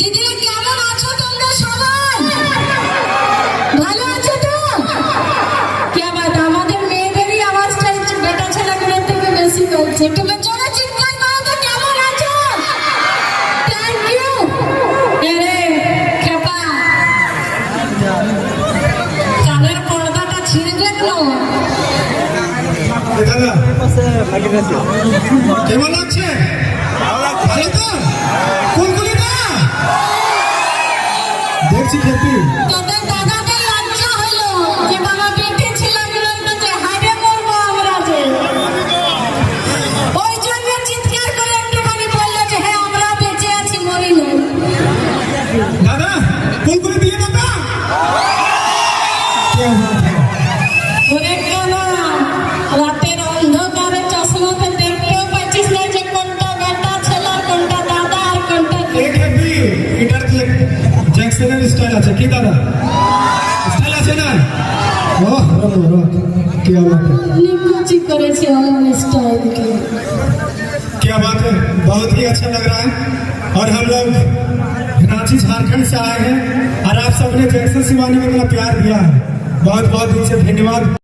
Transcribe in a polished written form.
দিদিরা কেমন আছো তোমরা সবাই? ভালো আছো তো? কে বাত, আমাদের মেয়েদেরই আওয়াজটা একটু বেটা ছেলেগুলোর থেকে বেশি করছে। একটু জোরে চিৎকার করো তো, কেমন আছো? Thank you. এরে খেপা, কানের পর্দাটা ছিঁড়ে দেখলো। কেমন লাগছে? ভালো তো? কুলকুলি না? দেখছি খেপি। তোদের দাদাকে লজ্জা হলো যে বাবা বেঁচে ছেলেগুলোর কাছে হারে করবো আমরা যে। ওই জন্য চিৎকার করে একটুখানি বললো যে হ্যাঁ আমরা বেঁচে আছি, মরিনি। দাদা কুলকুলি দিয়ে দাদা। ওরে কেন রাতের অন্ধকারে চশমাতে দেখতেও পাচ্ছিস না যে কোনটা বেটা ছেলে, কোনটা দাদা আর কোনটা খেপি এটার জ্যাকসনের স্টাইল আছে কি দাদা? স্টাইল আছে না? ওহ क्या बात है, निकुची করেছে আমার স্টাইল কে। क्या बात है, बहुत ही अच्छा लग रहा है। और हम लोग रांची झारखंड से आए हैं और आप सबने जैक्सन शिवानी में इतना प्यार दिया है, बहुत बहुत दिल से धन्यवाद।